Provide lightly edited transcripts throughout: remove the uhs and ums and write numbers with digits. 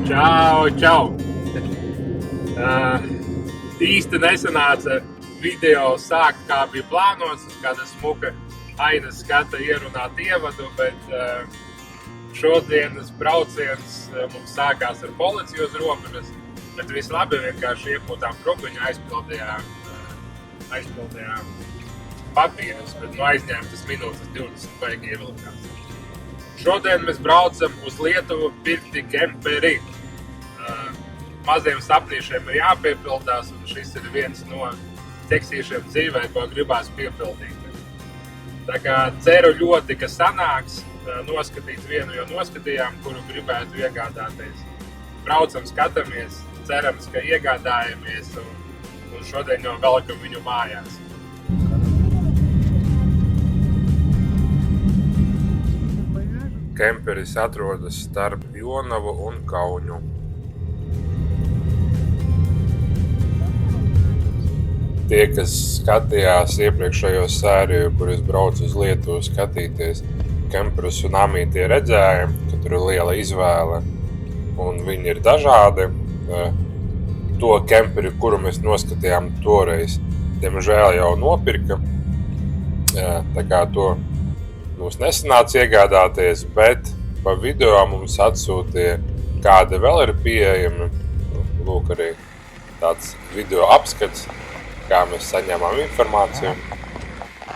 Čau, čau! Īsti nesanāca video sākt, kā bija plānots, uz kāda smuka Ainas skata ierunāt ievadu, bet šodienas brauciens mums sākās ar policiju uz robežas, bet viss labi, vienkārši iepūtām krupiņu, aizpildījām papīrus, bet aizņēmtas minūtes 20 baigi ievilkās. Šodien mēs braucam uz Lietuvu pirkti kemperi. Maziem sapnīšiem ir jāpiepildās, un šis ir viens no tekstīšiem dzīvē, ko gribās piepildīt. Tā kā ceru ļoti, ka sanāks noskatīt vienu, jo noskatījām, kuru gribētu iegādāties. Braucam, skatāmies, cerams, ka iegādājamies, un šodien jau velkam viņu mājās. Kemperis atrodas starp Jonavu un Kauņu. Tie, kas skatījās iepriekšējo sēriju, kur es braucu uz Lietuvu skatīties kemperus un amīti, redzēja, ka tur ir liela izvēle un viņi ir dažādi. To kemperi, kuru mēs noskatījām toreiz, diemžēl jau nopirka, tā kā to mums nesanāca iegādāties, bet pa video mums atsūtīja, kādi vēl ir pieejami. Lūk, arī tāds video apskats, kā mēs saņēmām informāciju.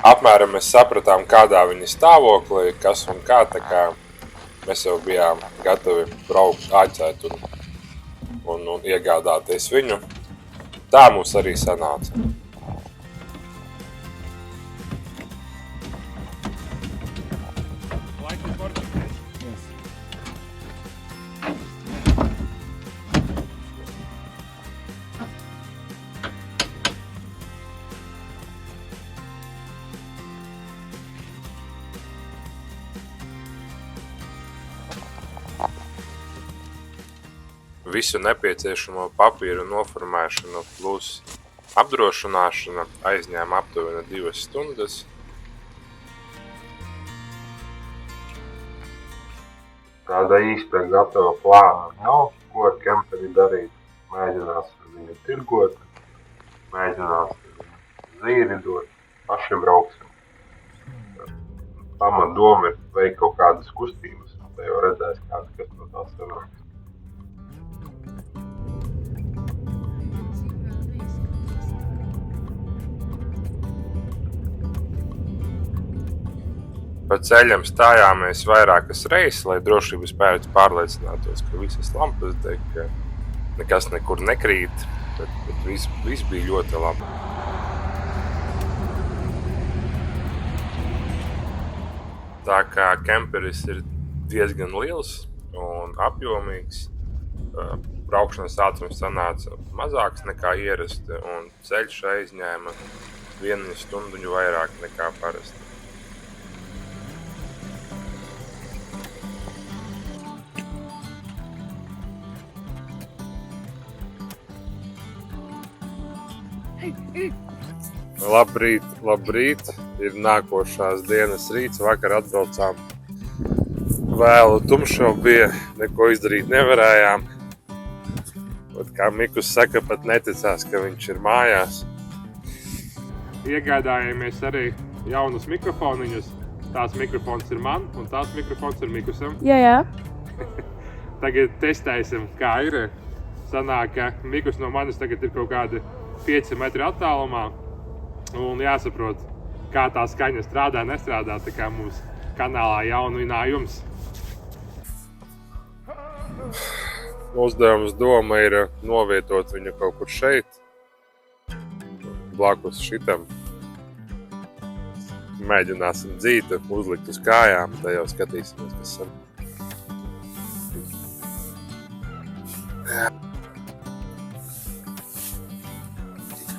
Apmēram mēs sapratām, kādā viņa stāvoklī, kas un kā, tā kā mēs jau bijām gatavi braukt, āķēt un iegādāties viņu. Tā mums arī sanāca. Visu nepieciešamo papīru noformēšanu plus apdrošināšana aizņēma aptuveni 2 stundas. Tāda īsta gatava plāna nav, ko ar kemperi darīt. Mēģināsim viņu tirgot, mēģināsim zīri dot, paši brauksim. Pamat doma ir veikt kaut kādas kustības, un te jau redzēs kāds, kas no tās sanāks. Pa ceļam stājāmies vairākas reizes, lai drošības pēc pārliecinātos, ka visas lampas deg, ka nekas nekur nekrīt, bet viss bija ļoti labi. Tā kā kemperis ir diezgan liels un apjomīgs, braukšanas ātrums sanāca mazāks nekā ierasti, un ceļš aizņēma 1 stundu vairāk nekā parasti. Labrīt, ir nākošās dienas rīts, vakar atbraucām vēlu, tumšo bija, neko izdarīt nevarējām. Bet, kā Mikus saka, pat neticās, ka viņš ir mājās. Iegādājāmies arī jaunus mikrofoniņus. Tās mikrofons ir man un tās mikrofons ir Mikusam. Jā. Tagad testēsim, kā ir. Sanāk, ka Mikus no manis tagad ir kaut kādi 5 metri attālumā, un jāsaprot, kā tā skaņa strādā, nestrādā, tā kā mūsu kanālā jauninājums. Uzdevums doma ir novietot viņu kaut kur šeit, blakus šitam. Mēģināsim dzītu, uzlikt uz kājām, tad jau skatīsimies, kas sanāk.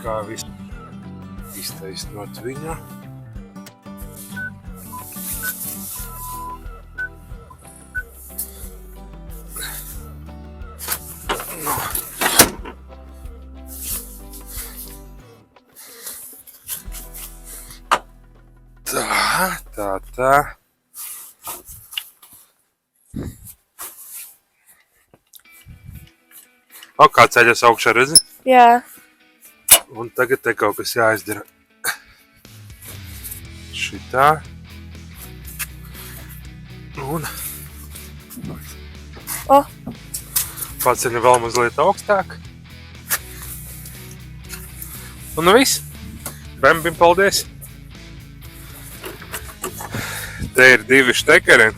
Kā visu iztaisnot viņu. Tā. O, kā ceļas augšā, redzi? Jā. Un tagad te kaut kas jāizdara. Šitā. Un O, paceļam vēl mazliet augstāk. Un nu viss. Bembim, paldies. Te ir 2 štekeri.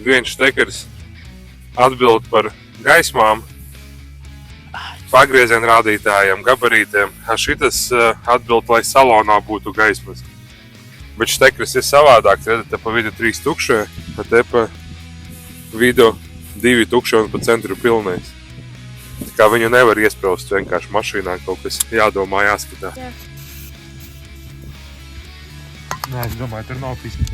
Viens štekers atbild par gaismām, pagrieziena rādītājiem, gabarītiem. Šitas atbild, lai salonā būtu gaismas. Bet štekers ir savādāk. Te pa vidu 3 tukšie, te pa vidu 2 tukšie un pa centru pilnais. Tā kā viņu nevar iespraust vienkārši mašīnā, kaut kas jādomā, jāskatā. Jā. Nē, es domāju, tur nav fiski.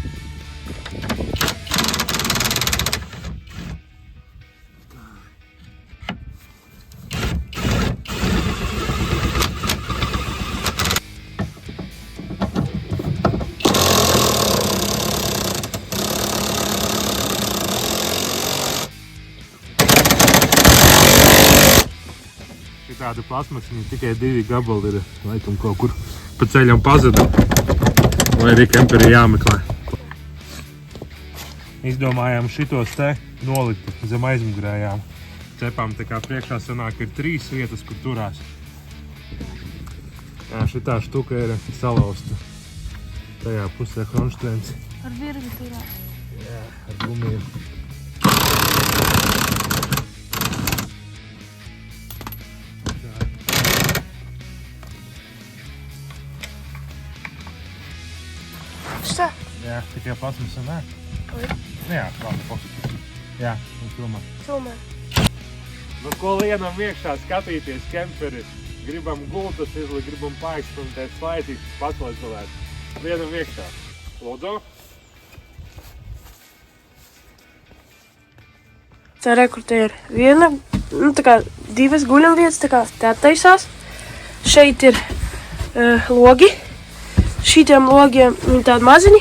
Tāda plasmasiņa, tikai 2 gabali ir, laikam, kaut kur pa ceļam pazuda, vai arī kemperi jāmeklē. Izdomājām šitos te nolikt zem aizmugurējām cepām, tā kā priekšā sanāk ir 3 vietas, kur turās. Jā, šitā štuka ir salauzta. Tajā pusē Kronšteins. Ar virvi turās. Jā, ar gumiju. Šta? Jā, tikai plasmasa, nē? Jā, labi, pofīgi. Jā, un filmā. Tomēr. Nu, ko lienam iekšā skatīties kemperi? Gribam gultas izlikt, gribam paeksperimentēt slaitītas, paklaizolēt. Lienam iekšā. Lūdzu? Tā re, kur te ir viena, nu tā kā 2 guļamvietas, tā kā te attaisās. Šeit ir logi. Šitiem logiem viņi tādi maziņi,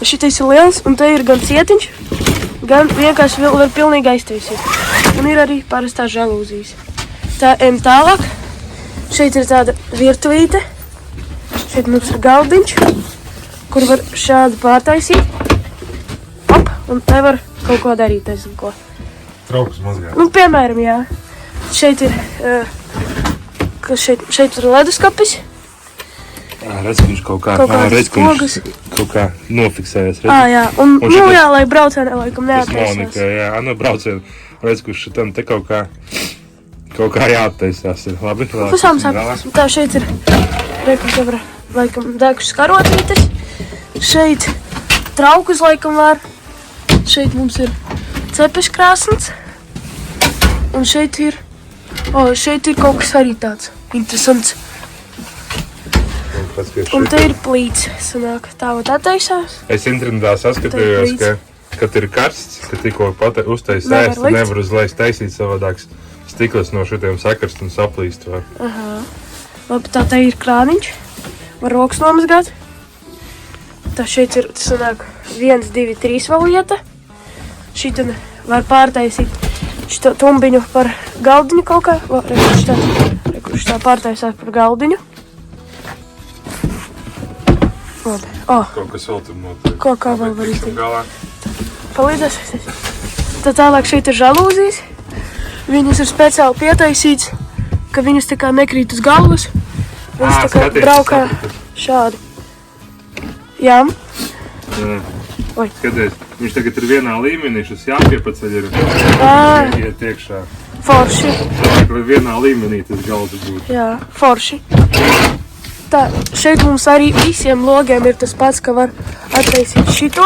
šitais ir liels, un te ir gan cietiņš, gan vienkārši var pilnīgi aiztaisīt. Un ir arī parastās žalūzijas. Tā ejam tālāk. Šeit ir tāda virtuvīte. Šeit mums ir galdiņš, kur var šādi pārtaisīt. Op, un te var kaut ko darīt, nezinu ko. Traukus mazgāt. Nu, piemēram, jā. Šeit ir, šeit ir leduskapis. Redz, viņš kaut kā, kādas pogas. kaut kā nofiksējas. Jā, un nu šitas- jā, lai braucienē laikam Tas neataisās. Monika, jā, nu braucienu. Redz, kurš šitam te kaut kā jāattaisās ir. Labi, Pasām saprast. Tā šeit ir, reku, te var laikam degušas karotītes. Šeit traukus laikam var. Šeit mums ir cepeškrāsns. Un šeit ir kaut kas arī tāds interesants. Un te ir plīts, sanāk, tā vat attaisās. Es internetā saskatījos, ka ir karsts, ka tikko uztaisa ēst, nevar uzreiz taisīt savādāks stikls no šitiem sakarst un saplīst var. Labi, tā te ir krāniņš, var rokas nomazgāt. Tā šeit ir, sanāk, 1, 2, 3 vēl lieta. Šitien var pārtaisīt šito tumbiņu par galdiņu kaut kā. Rekuši tā pārtaisās par galdiņu. Labi. Kaut kas vēl tur notiek. Kaut kā vēl var izteikt. Galā. Palīdzēs. Tad tālāk šeit ir žalūzijas. Viņas ir speciāli pietaisīts, ka viņas tā kā nekrīt uz galvas. Viņas tā kā skaties, braukā šādi. Jā. Oi. Skaties, viņš tagad ir vienā līmenī, šis jāpiepaceļ ir iet iekšā. Forši. Vai vienā līmenī tas galds būtu. Jā, forši. Tā, šeit mums arī visiem logiem ir tas pats, ka var attaisīt šito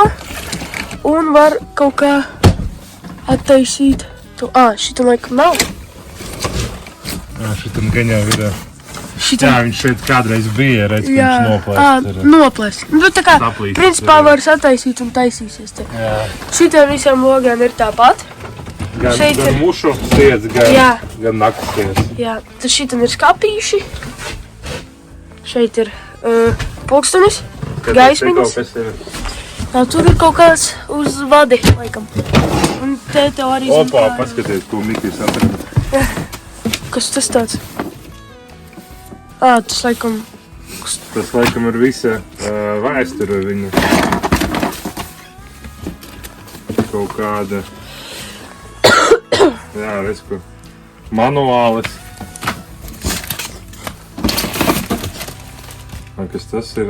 un var kaut kā attaisīt to. Šito laikam nav. Šitam gan jau ir. Šitam. Jā, viņš šeit kādreiz bija, redz, ka viņš noplēst. Noplēst. Nu, tā kā, Saplīst principā ir, var attaisīt un taisīsies te. Jā. Šitiem visiem logiem ir tāpat. Gan Šeit ir- mušu stiedz, Jā. gan nakts stiedz. Jā, tad šitam ir skapīši. Šeit ir pulkstenis, gaismiņas. Tā, tur ir kaut kāds uz vadi, laikam. Un te tev arī Opā, paskaties, ko Mikis atrada. Kas tas tāds? Ā, tas laikam... Tas laikam ir visa vēsture viņa. Kaut kāda... Jā, redz, ko manuālis. Kas tas ir?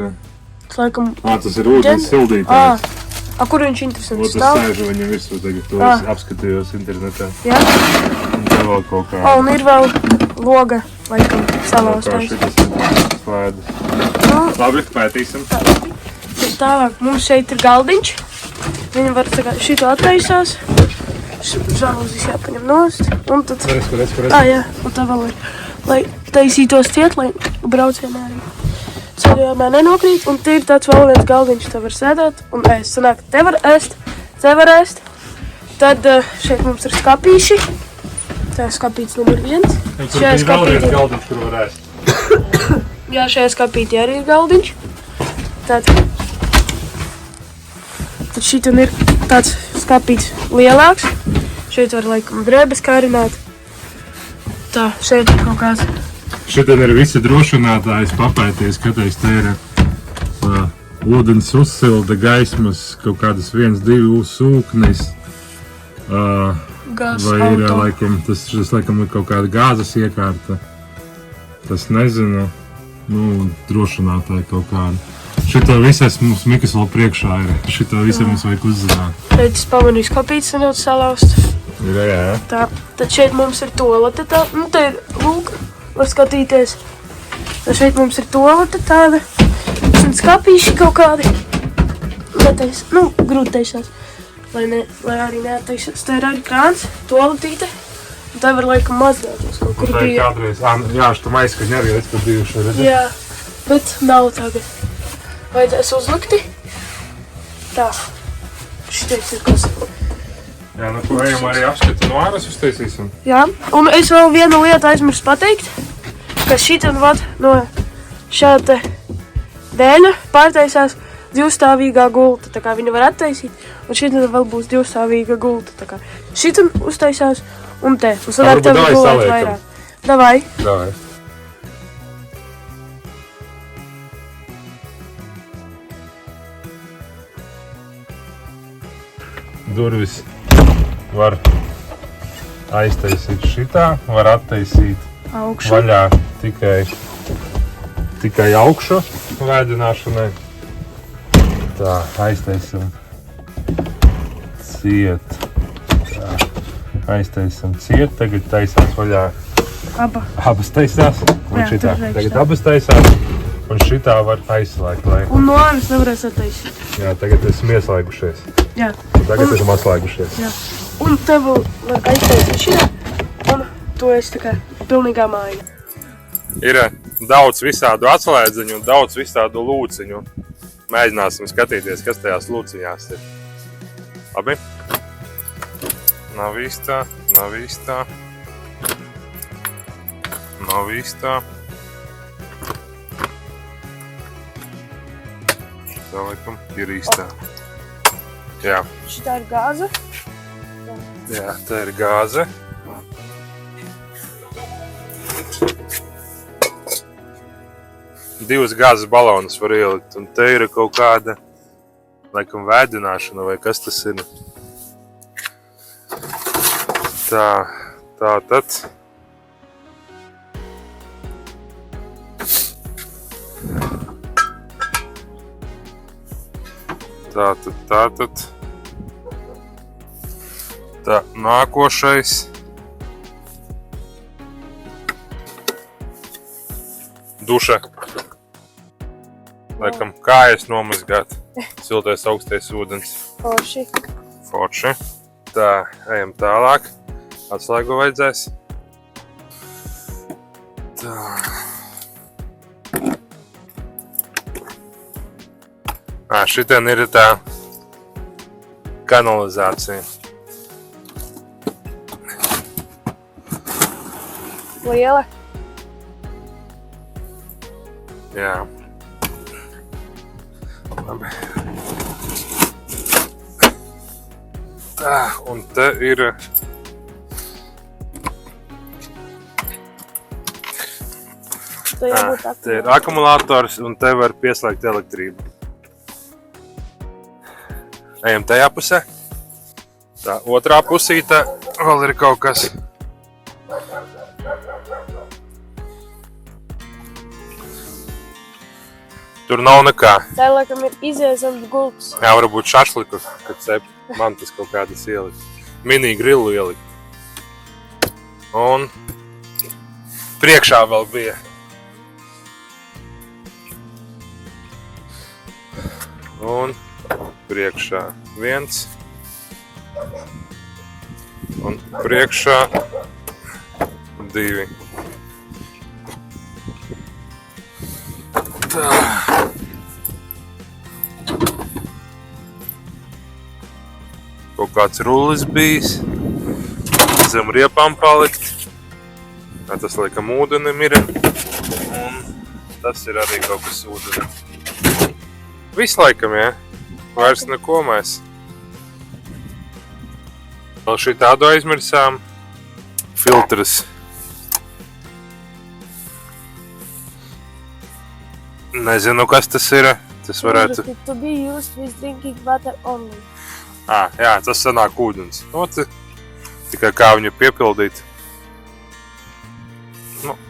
Tas laikam... Tas ir ūdens sildītājs. Kur viņš interesanti Tas stāv? sēžu viņam virsū tagad, to es apskatījos internetā. Jā? Un te vēl kaut kā... Un ir vēl loga, laikam, salauztais. Šitas ir slēdas. Labi, pētīsim. Tālāk mums šeit ir galdiņš. Viņi var tā kā šito attaisās. Žaluzis jāpaņem nost. Un tad... Redz. Jā, un tā vēl ir, lai taisītos ciet, lai braucienā arī ceļojumā nenokrīt. Un te ir tāds vēl viens galdiņš, te var sēdēt un ēst. Sanāk, te var ēst, te var ēst. Tad šeit mums ir skapīši. Tā ir skapīts numur 1. Šajā skapītī galdiņš, kur var ēst. Jā, šajā skapītī arī ir galdiņš. Tad šitam ir tāds skapīts lielāks. Šeit var laikam drēbes kārināt. Tā, šeit ir kaut kāds. Šitien ir visi drošinātājs papēties, skatais te ir ūdens uzsilda, gaismas, kaut kādas 1-2 sūknis. Vai ir laikam, tas laikam ir kaut kāda gāzes iekārta. Tas nezinu, drošinātāji kaut kāda. Šito visais mums Mikas vēl priekšā ir. Šito visai mums vajag uzzināt. Šeit es pamanīju skapītes nedaudz salauzt. Jā. Tā, tad šeit mums ir tolete tā, te ir lūk, var skatīties. Tad šeit mums ir tolete tāda, un skapīši kaut kādi. Grūti taisās, lai arī neattaisās. Tā ir arī krāns, toletīte. Un tā var laikam mazgāties kaut kur bija. Kādreiz, jā, šita maiskaņa arī redz, ka bijuši, redz? Jā, bet nav tagad. Vajadzēs uzlikti. Tā, šitais ir kas. Jā, ko ejam arī apskatu no āras uztaisīsim. Jā, un es vēl vienu lietu aizmirstu pateikt, ka šitam vad no šāda dēļa pārtaisās divstāvīgā gulta, tā kā viņa var attaisīt, un šitam vēl būs divstāvīga gulta, tā kā šitam uztaisās un te, un sanāk tev gulēt vairāk. Davai. Durvis var aiztaisīt šitā, var attaisīt Augšu. Vaļā tikai augšu vēdināšanai. Tā, aiztaisim ciet. Tā, aiztaisim ciet, tagad taisās vaļā. Abas taisās, un Jā, šitā. tur Tagad abas taisās, un šitā var aizslēgt, lai... Un no āras nevarēs attaisīt. Jā, tagad esam ieslēgušies. Jā. Tagad esam atslēgušies. Jā. Un tev var aiztaisīt šitā, un to es tā kā pilnīgā māja. Ir daudz visādu atslēdziņu un daudz visādu lūciņu. Mēģināsim skatīties, kas tajās lūciņās ir. Labi? Nav īstā. Šitā laikam ir īstā. Jā. Šitā ir gāze. Jā, tā ir gāze. Divas gāzes balonus var ielikt, un te ir kaut kāda, laikam, vēdināšana, vai kas tas ir. Tā tad. Tātad. Tā, nākošais. Duša. Laikam kājas nomazgāt. Siltais augstais ūdens. Forši. Tā, ejam tālāk. Atslēgu vajadzēs. Tā. Šitien ir tā kanalizācija. Liela. Jā. Labi. Tā, un te ir Tā jābūt Te ir akumulators un te var pieslēgt elektrību. Ejam tajā pusē. Tā otrā pusītē vēl ir kaut kas. Tur nav nekā. Tā laikam ir iziezams gultas. Jā, varbūt šašliku, kad cep mantas kaut kādas ielikt. Mini grilu ielikt. Un priekšā vēl bija. Un priekšā viens. Un priekšā divi. Tā. Kaut kāds rullis bijis. Zem riepām palikt. Tas laikam ūdenim ir. Un tas ir arī kaut kas ūdenim. Viss laikam, jā. Vairs neko mēs. Vēl šī tādu aizmirsām. Filtrs. Nezinu, kas tas ir. Tas varētu... To be used with drinking water only. Jā, tas sanāk ūdens. Tikai kā viņu piepildīt.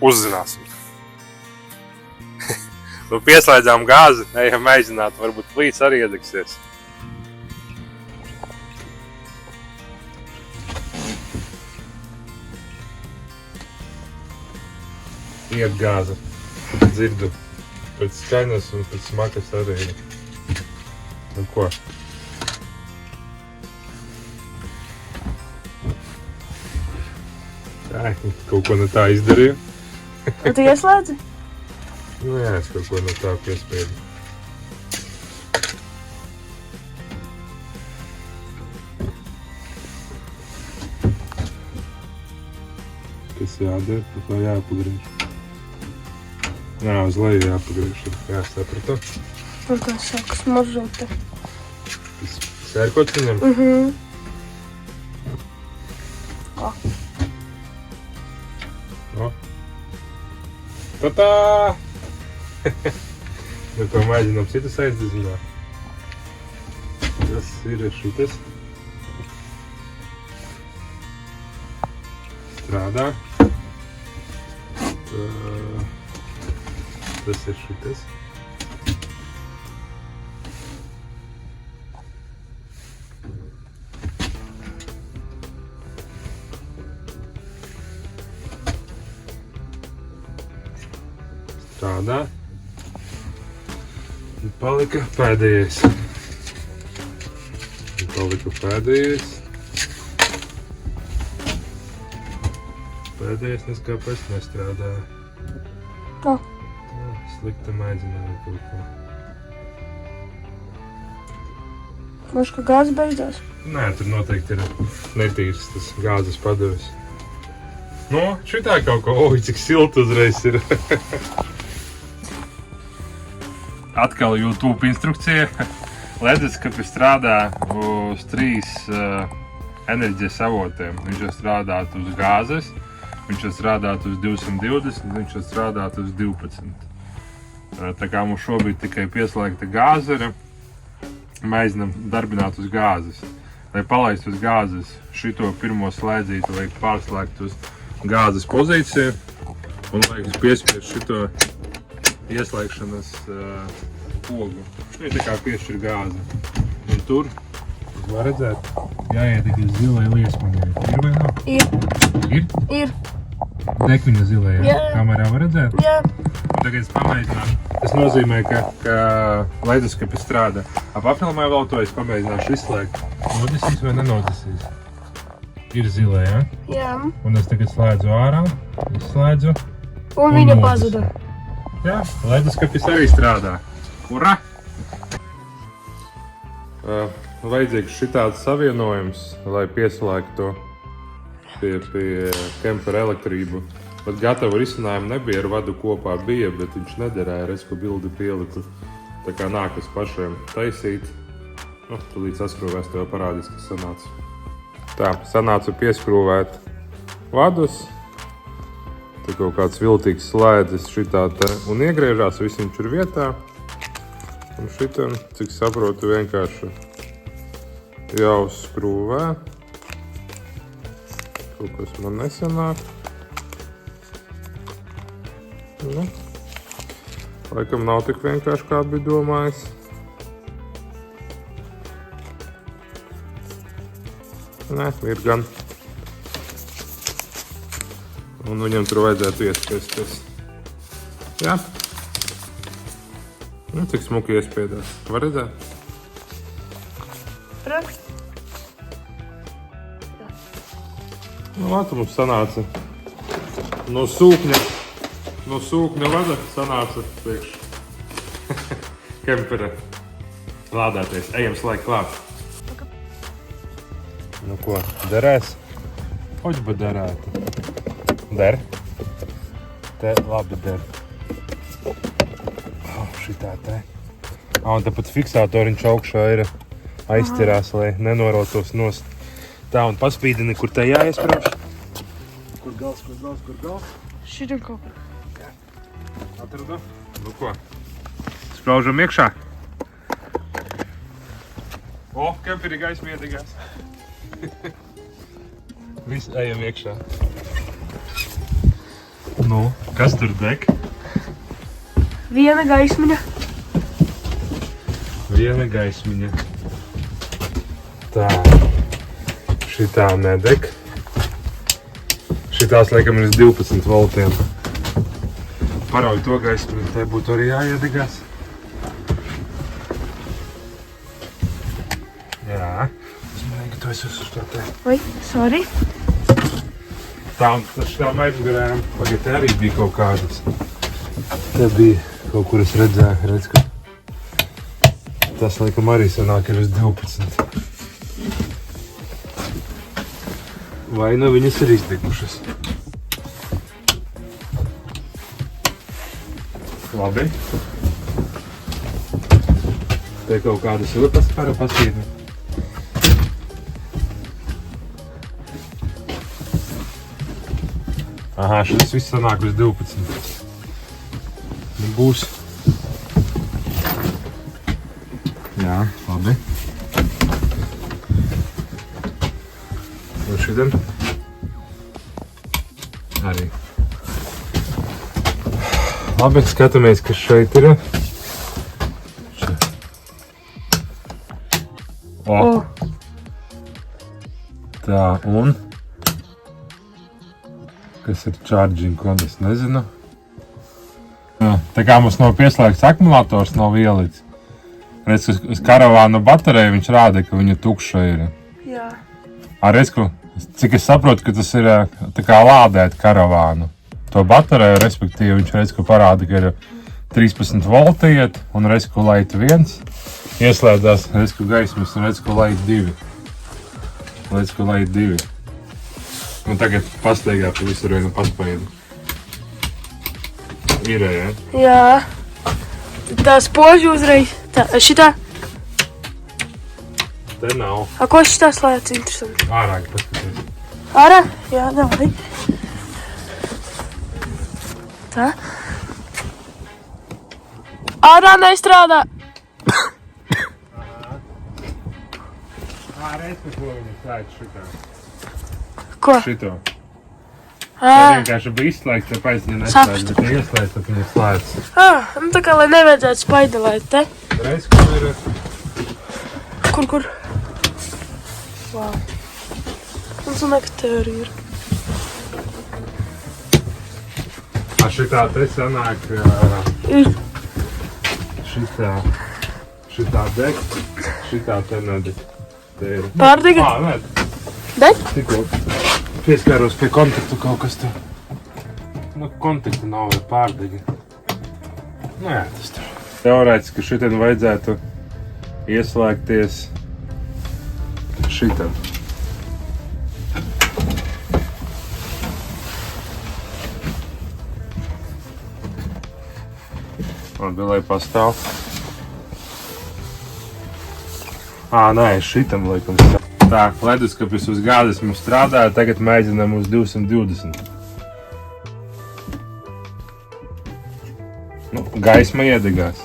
Uzzināsim. Pieslēdzām gāzi, ejam mēģināt, varbūt plīts arī iedegsies. Iet gāze. Dzirdu. Pēc skaņas un pēc smakas arī. Nu ko? Ai, kaut ko no tā izdarīju. Un tu ieslēdzi? Jā, es kaut ko no tā piespiedu. Kas jādara, tad to jāpagriež. Jā, uz leju jāpagriež. Jā, sapratu. Un kā saka smaržot te. Tas sērkots viņam? Tā! Nu, ko mēģinām citas aizdzināt. Tas ir šitas. Strādā. Tas ir šitas. Strādā. Un palika pēdējais. Pēdējais nes kāpēc nestrādāja. Slikta mēģināja kaut ko. Mums kā gāze beidzās? Nē, tur noteikti ir netīrs tas gāzes padevis. Šitā kaut ko, cik silti uzreiz ir. Atkal YouTube instrukcija. Leduskapis strādā uz 3 enerģijas avotiem. Viņš var strādāt uz gāzes, viņš var strādāt uz 220, viņš var strādāt uz 12. Tā kā mums šobrīd tikai pieslēgta gāzere, mēģinām darbināt uz gāzes. Lai palaist uz gāzes, šito pirmo slēdzīti vajag pārslēgt uz gāzes pozīciju un vajag piespiest šito ieslēgšanas pogu. Viņš tā kā piešķir gāzi. Un tur, var redzēt, jāiedeg zilai liesmiņai. Ir vai nav? Ir. Ir? Dekviņa zilai, jā? Kamerā var redzēt? Jā. Un tagad es pamēģināšu. Tas nozīmē, ka leduskapis strādā. Papilmē vēl to es pamēģināšu izslēgt. Nodisīs vai nenodisīs? Ir zilai, jā? Jā. Un es tagad slēdzu ārā, izslēdzu. Un viņa pazuda. Jā, leduskapis arī strādā. Ura! Vajadzīgs šitāds savienojums, lai pieslēgtu pie kempera elektrību. Pat gatavu risinājumu nebija, ar vadu kopā bija, bet viņš nederēja, redz, ko bildi pieliku. Tā kā nākas pašiem taisīt. Tūlīt saskrūvēs, tev parādīs, kas sanāca. Tā, sanāca pieskrūvēt vadus. Tur kaut kāds viltīgs slēdzis šitā te un iegriežās, viss viņš ir vietā. Un šitā, cik saprotu, vienkārši jāuzskrūvē. Kaut kas man nesanāk. Nu, laikam nav tik vienkārši, kā bija domājis. Nē, ir gan. Un viņam tur vajadzētu iespiesties. Jā. Nu, cik smuki iespiedās. Var redzēt? Rakst. Nu, lāt, mums sanāca no sūkņa vada sanāca priekš kempera lādēties. Ejam slēgt klāt. Nu ko, derēs? Hoģi ba derētu. Der. Te labi der. Šitā te. Un tāpat fiksātoriņš augšā ir aizķerās, lai nenorotos nost. Tā, un paspīdini, kur te jāiesprauž. Kur gals? Šitam kaut kur. Atradu. Nu ko? Spraužam iekšā. O, kemperi gaisma iedegās. Viss ejam iekšā. Nu, kas tur deg? Viena gaismiņa. Viena gaismiņa. Tā. Šitā nedeg. Šitās, laikam, ir 12 voltiem. Parauj to gaismiņu, tai būtu arī jāiedegās. Jā. Es manīju, ka tu esi uz to te. Oi, sorry. Tā, un šitām aizgarējām, pagad te arī bija kaut kādas. Te bija kaut kur es redzēju, redz, ka tas, laikam, arī sanāk ir uz 12. Vai nu viņas ir izdegušas? Labi. Te kaut kādas vilpas para pasīdni. Aha, šis viss sanāk uz 12. Nu, būs. Jā, labi. Un šitien arī. Labi, skatāmies, kas šeit ir. O! Tā, un kas ir charging kod, es nezinu. Tā kā mums nav pieslēgts akumulators, nav ielicis. Redz, uz karavāna bateriju viņš rāda, ka viņa tukša ir. Jā. Redz, cik es saprotu, ka tas ir tā kā lādēt karavānu. To bateriju, respektīvi, viņš redz, ka parāda, ka ir 13 volti iet, un redz, ka light 1. Ieslēdzās, redz, ka gaismas, un redz, ka light 2. Redz, ka light 2. Un tagad pastaigā pa visur vienu paspaidu. Ir, ja? Jā. Tā spoži uzreiz. Tā, šitā. Te nav. A, ko šitā slēdz? Interesanti. Ārā, paskaties. Ārā? Jā, davai. Tā. Ārā nestrādā. Redz, ka ko viņa slēdz šitā. Ko? Šito. Tā vienkārši bija izslēgts, tāpēc viņa neslēdz, bet ja ieslēdz, tad viņa slēdz. Nu tā kā, lai nevajadzētu spaidelēt te. Reiz, kur ir... Kur? Wow. Un sanāk, ka te arī ir. Šitā te sanāk... Ir. Šitā deg, šitā te nedeg. Te ir... Pārdega? Nē. Deg? Tikko pieskāros pie kontaktu kaut kas tur. Nu, kontaktu nav vai pārdegi. Nu jā, tas tur. Teorētiski šitien vajadzētu ieslēgties šitam. Labi, lai pastāv. Nē, šitam laikam stāv. Tā, leduskapis uz gāzes mums strādāja, tagad mēģinām uz 220. Nu, gaisma iedegās.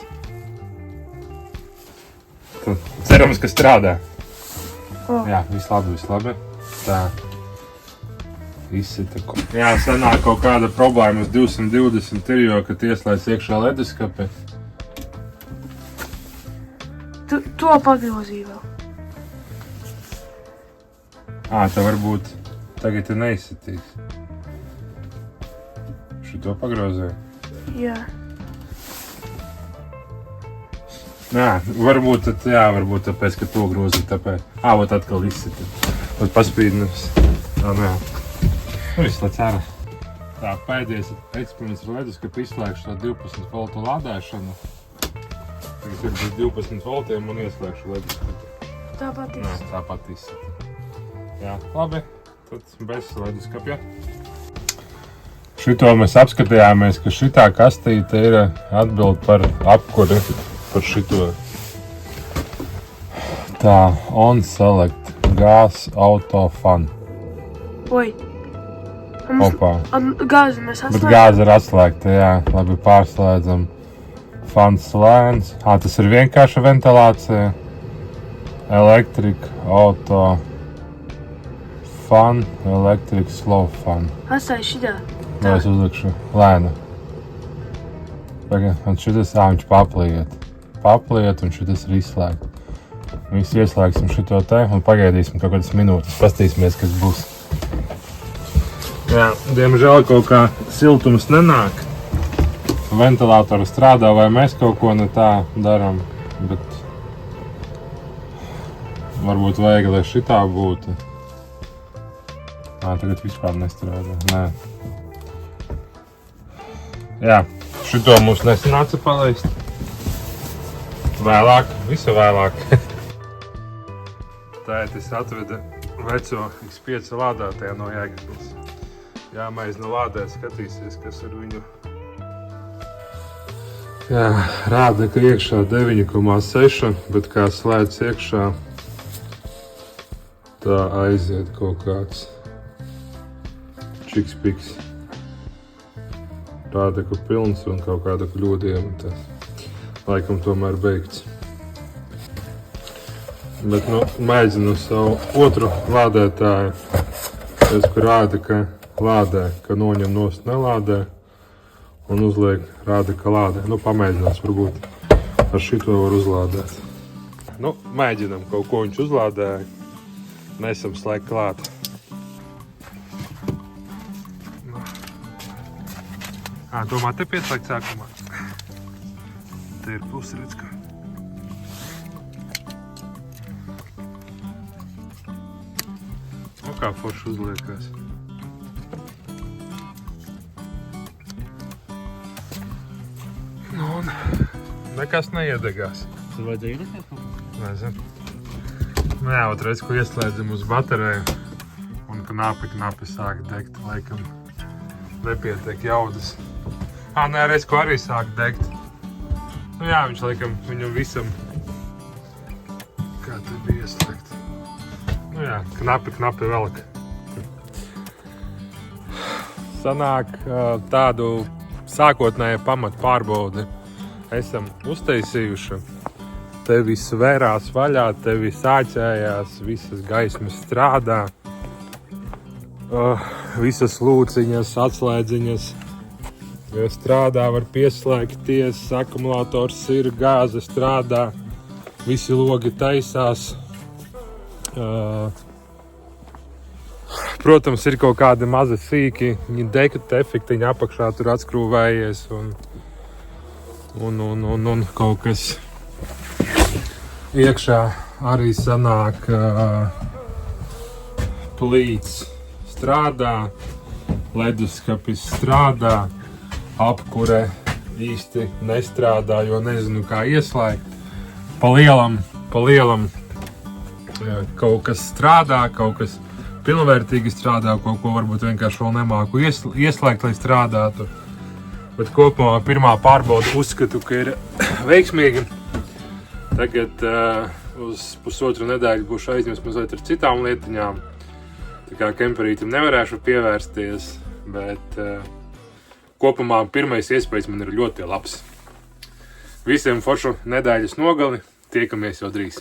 Tad cerams, ka strādā. Jā, viss labi. Tā. Izsita. Jā, sanāk kaut kāda problēma uz 220 ir, jo, kad ieslēdz iekšā leduskapē. To pagrozīju vēl. Tā varbūt tagad ir neizsitīs. Šito pagrozēju? Jā. Varbūt tāpēc, ka to grozīju, tāpēc. Vot atkal izsita. Vot paspīdinās. Viss lēc ārā. Tā, pēdējais eksperiments ar leduskapu izslēgšu tā 12 voltu lādēšanu. Tagad ir bez 12 voltiem un ieslēgšu leduskapu. Tāpat izsita. Jā, labi. Tad bez leduskapja. Šito mēs apskatījāmies, ka šitā kastīte ir atbild par apkuri. Par šito. Tā, on select gas auto fan. Oi. Opā. Gāzi mēs atslēgam. Bet gāze ir atslēgta, jā. Labi, pārslēdzam. Fans lēns. Tas ir vienkārša ventilācija. Electric auto fan, electric slow fan. Atstāj šitā. Jā, es uzlikšu lēnu. Un šitas, viņš papliet un šitas ir izslēgts. Visi ieslēgsim šito te un pagaidīsim kaut kādas minūtes. Pastīsimies, kas būs. Jā, diemžēl kaut kā siltums nenāk. Ventilātori strādā vai mēs kaut ko ne tā daram, bet varbūt vajag, lai šitā būtu. Tagad vispār nestrādā. Nē. Jā, šito mums nesanāca palaist. Vēlāk, visu vēlāk. Tētis atveda veco X5 lādētājā no Jēkabpils. Jāmaizina lādē, skatīsies, kas ar viņu. Jā, rāda, ka iekšā 9,6, bet kā slēdz iekšā, tā aiziet kaut kāds čiks-piks. Rāda, ka pilns un kaut kāda kļūdiem un tas. Laikam tomēr beigts. Bet, mēģinu savu otru lādētāju. Es, kur rāda, ka lādē, ka noņem nost nelādē. Un uzliek, rāda, ka lādē. Pamēģinās, varbūt ar šito var uzlādēt. Mēģinam, kaut ko viņš uzlādēja. Nesam slēgt klāt. Domā, te pieslēgt sākumā. Te ir plus, redz, ka. Kā forši uzliekās. Un nekas neiedegās. Tur vajadzēja iedegties kaut ko? Nezinu. Jā, otrais, ko ieslēdzam uz bateriju un knapi sāk degt, laikam nepietiek jaudas. Nē, reiz, ko arī sāk degt. Jā, viņš laikam viņam visam, kā te bija ieslēgt. Jā, knapi velk. Sanāk tādu sākotnēju pamatu pārbaudi esam uztaisījuši. Te viss vērās vaļā, te viss āķējās, visas gaismas strādā. Visas lūciņas, atslēdziņas strādā, var pieslēgties, akumulators ir, gāze strādā, visi logi taisās. Protams, ir kaut kādi mazi sīki dekata efektiņi apakšā tur atskrūvējies un kaut kas iekšā arī sanāk plīts strādā, leduskapis strādā, apkure īsti nestrādā, jo nezinu kā ieslēgt. Pa lielam kaut kas strādā, kaut kas pilnvērtīgi strādā, kaut ko varbūt vienkārši vēl nemāku ieslēgt, lai strādātu. Bet kopumā pirmā pārbauda uzskatu, ka ir veiksmīga. Tagad uz pusotru nedēļu būšu aizņemts mazliet ar citām lietiņām. Tā kā kemperītam nevarēšu pievērsties, bet kopumā pirmais iespējas man ir ļoti labs. Visiem foršu nedēļas nogali. Tiekamies jau drīz.